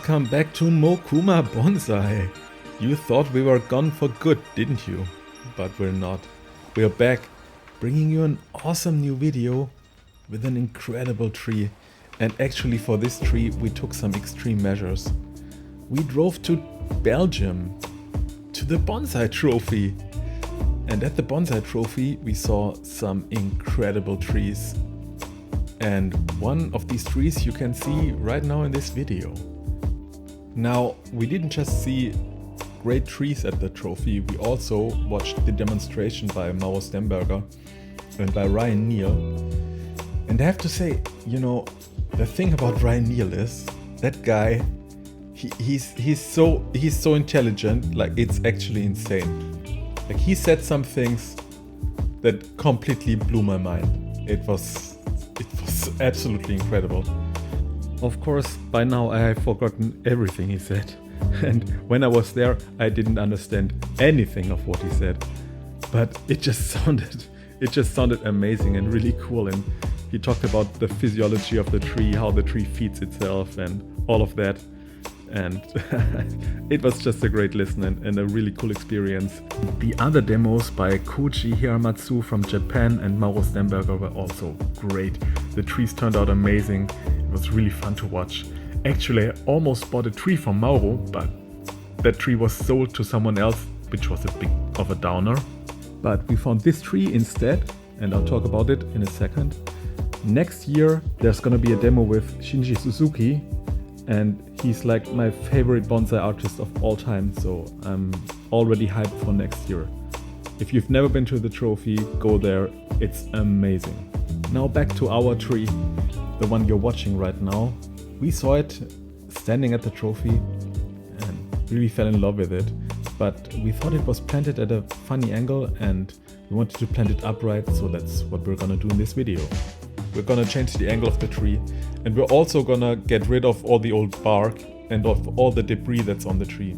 Welcome back to Mokuma Bonsai. You thought we were gone for good, didn't you? But we're not. We're back, bringing you an awesome new video with an incredible tree. And actually for this tree we took some extreme measures. We drove to Belgium, to the Bonsai Trophy. And at the Bonsai Trophy we saw some incredible trees. And one of these trees you can see right now in this video. Now, we didn't just see great trees at the trophy, we also watched the demonstration by Mauro Stemberger and by Ryan Neal. And I have to say, you know, the thing about Ryan Neal is, that guy, he's so intelligent, like it's actually insane. Like he said some things that completely blew my mind. It was absolutely incredible. Of course, by now I have forgotten everything he said. And when I was there, I didn't understand anything of what he said. But it just sounded amazing and really cool. And he talked about the physiology of the tree, how the tree feeds itself and all of that. And it was just a great listen and a really cool experience. The other demos by Koji Hiramatsu from Japan and Mauro Stemberger were also great. The trees turned out amazing. It was really fun to watch. Actually, I almost bought a tree from Mauro, but that tree was sold to someone else, which was a bit of a downer. But we found this tree instead, and I'll talk about it in a second. Next year, there's gonna be a demo with Shinji Suzuki, and he's like my favorite bonsai artist of all time, so I'm already hyped for next year. If you've never been to the trophy, go there, it's amazing. Now back to our tree, the one you're watching right now. We saw it standing at the trophy and really fell in love with it, but we thought it was planted at a funny angle and we wanted to plant it upright, so that's what we're gonna do in this video. We're gonna change the angle of the tree, and we're also gonna get rid of all the old bark and of all the debris that's on the tree.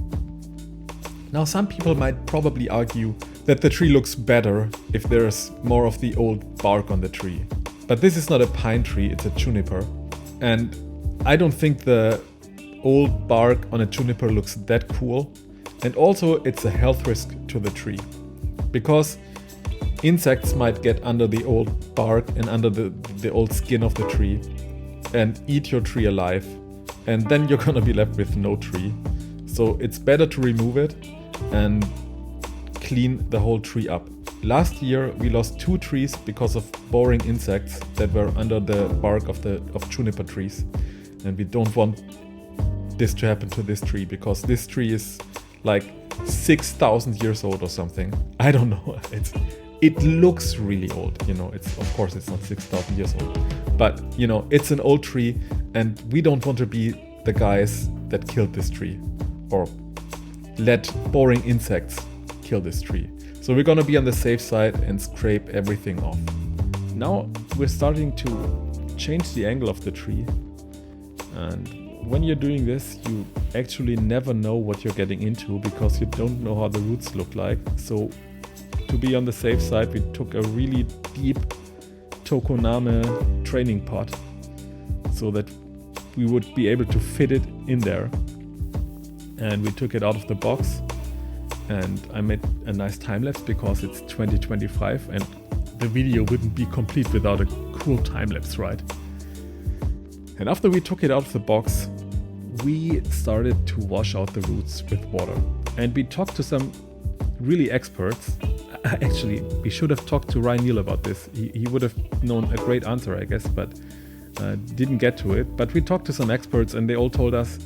Now some people might probably argue that the tree looks better if there's more of the old bark on the tree. But this is not a pine tree, it's a juniper. And I don't think the old bark on a juniper looks that cool. And also it's a health risk to the tree, because insects might get under the old bark and under the old skin of the tree and eat your tree alive, and then you're gonna be left with no tree. So it's better to remove it and clean the whole tree up. Last year we lost 2 trees because of boring insects that were under the bark of juniper trees, and we don't want this to happen to this tree, because this tree is like 6,000 years old or something. I don't know. It looks really old, you know. Of course it's not 6,000 years old, but you know, it's an old tree, and we don't want to be the guys that killed this tree or let boring insects kill this tree. So we're gonna be on the safe side and scrape everything off. Now we're starting to change the angle of the tree, and when you're doing this, you actually never know what you're getting into, because you don't know how the roots look like. So to be on the safe side, we took a really deep Tokoname training pot so that we would be able to fit it in there. And we took it out of the box, and I made a nice time lapse because it's 2025 and the video wouldn't be complete without a cool time lapse, right? And after we took it out of the box, we started to wash out the roots with water. And we talked to some really experts. Actually, we should have talked to Ryan Neal about this. He would have known a great answer, I guess, but didn't get to it. But we talked to some experts and they all told us,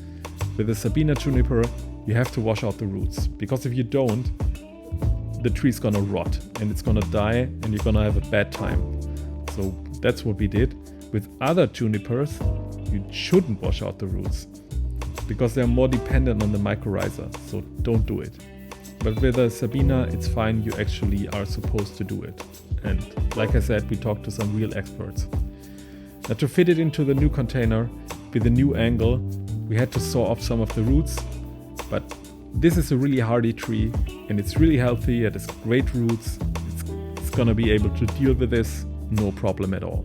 with the Sabina Juniper, you have to wash out the roots, because if you don't, the tree's gonna rot and it's gonna die and you're gonna have a bad time. So that's what we did. With other junipers, you shouldn't wash out the roots because they're more dependent on the mycorrhiza, so don't do it. But with a Sabina, it's fine, you actually are supposed to do it. And like I said, we talked to some real experts. Now to fit it into the new container with a new angle, we had to saw off some of the roots, but this is a really hardy tree and it's really healthy, it has great roots, it's gonna be able to deal with this, no problem at all.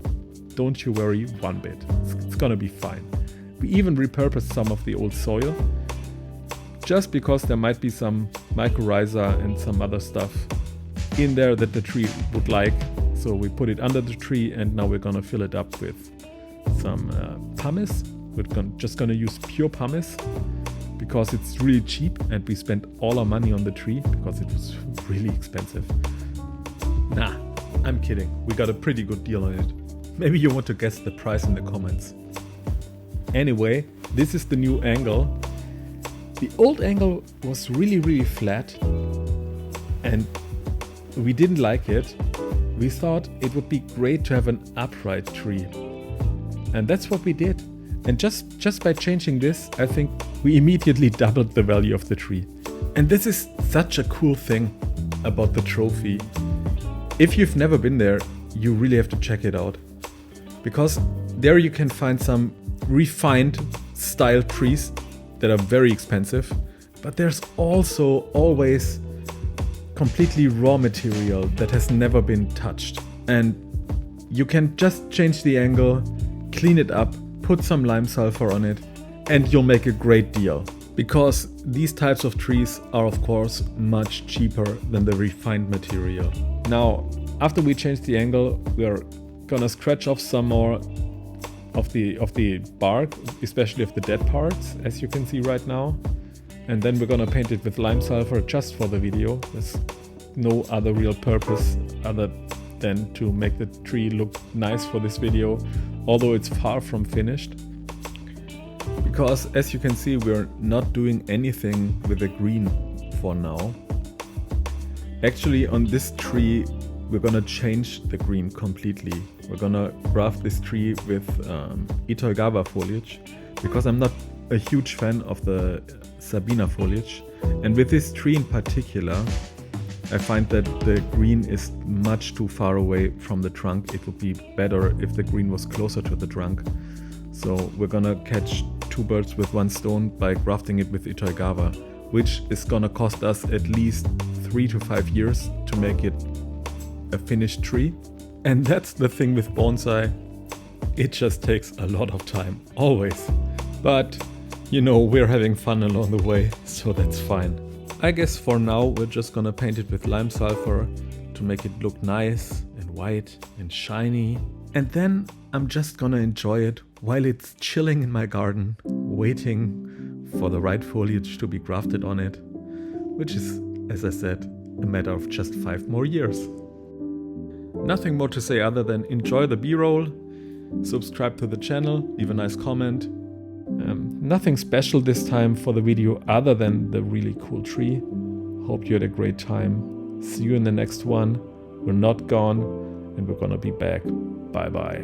Don't you worry one bit, it's gonna be fine. We even repurposed some of the old soil, just because there might be some mycorrhiza and some other stuff in there that the tree would like. So we put it under the tree, and now we're gonna fill it up with some pumice. We're just gonna use pure pumice because it's really cheap, and we spent all our money on the tree because it was really expensive. Nah, I'm kidding. We got a pretty good deal on it. Maybe you want to guess the price in the comments. Anyway, this is the new angle. The old angle was really flat, and we didn't like it. We thought it would be great to have an upright tree. And that's what we did. And just by changing this, I think we immediately doubled the value of the tree. And this is such a cool thing about the trophy. If you've never been there, you really have to check it out. Because there you can find some refined style trees that are very expensive. But there's also always completely raw material that has never been touched. And you can just change the angle, clean it up, put some lime sulfur on it, and you'll make a great deal. Because these types of trees are of course much cheaper than the refined material. Now, after we change the angle, we're gonna scratch off some more of the bark, especially of the dead parts, as you can see right now. And then we're gonna paint it with lime sulfur just for the video. There's no other real purpose other than to make the tree look nice for this video, although it's far from finished. Because as you can see, we're not doing anything with the green for now. Actually, on this tree, we're gonna change the green completely. We're gonna graft this tree with Itoigawa foliage, because I'm not a huge fan of the Sabina foliage. And with this tree in particular, I find that the green is much too far away from the trunk. It would be better if the green was closer to the trunk. So we're gonna catch two birds with one stone by grafting it with Itoigawa, which is gonna cost us at least 3 to 5 years to make it a finished tree. And that's the thing with bonsai. It just takes a lot of time, always. But you know, we're having fun along the way, so that's fine. I guess for now we're just gonna paint it with lime sulfur to make it look nice and white and shiny. And then I'm just gonna enjoy it while it's chilling in my garden, waiting for the right foliage to be grafted on it, which is, as I said, a matter of just 5 more years. Nothing more to say other than enjoy the B-roll, subscribe to the channel, leave a nice comment. Nothing special this time for the video other than the really cool tree. Hope you had a great time. See you in the next one. We're not gone, and we're gonna be back. Bye bye.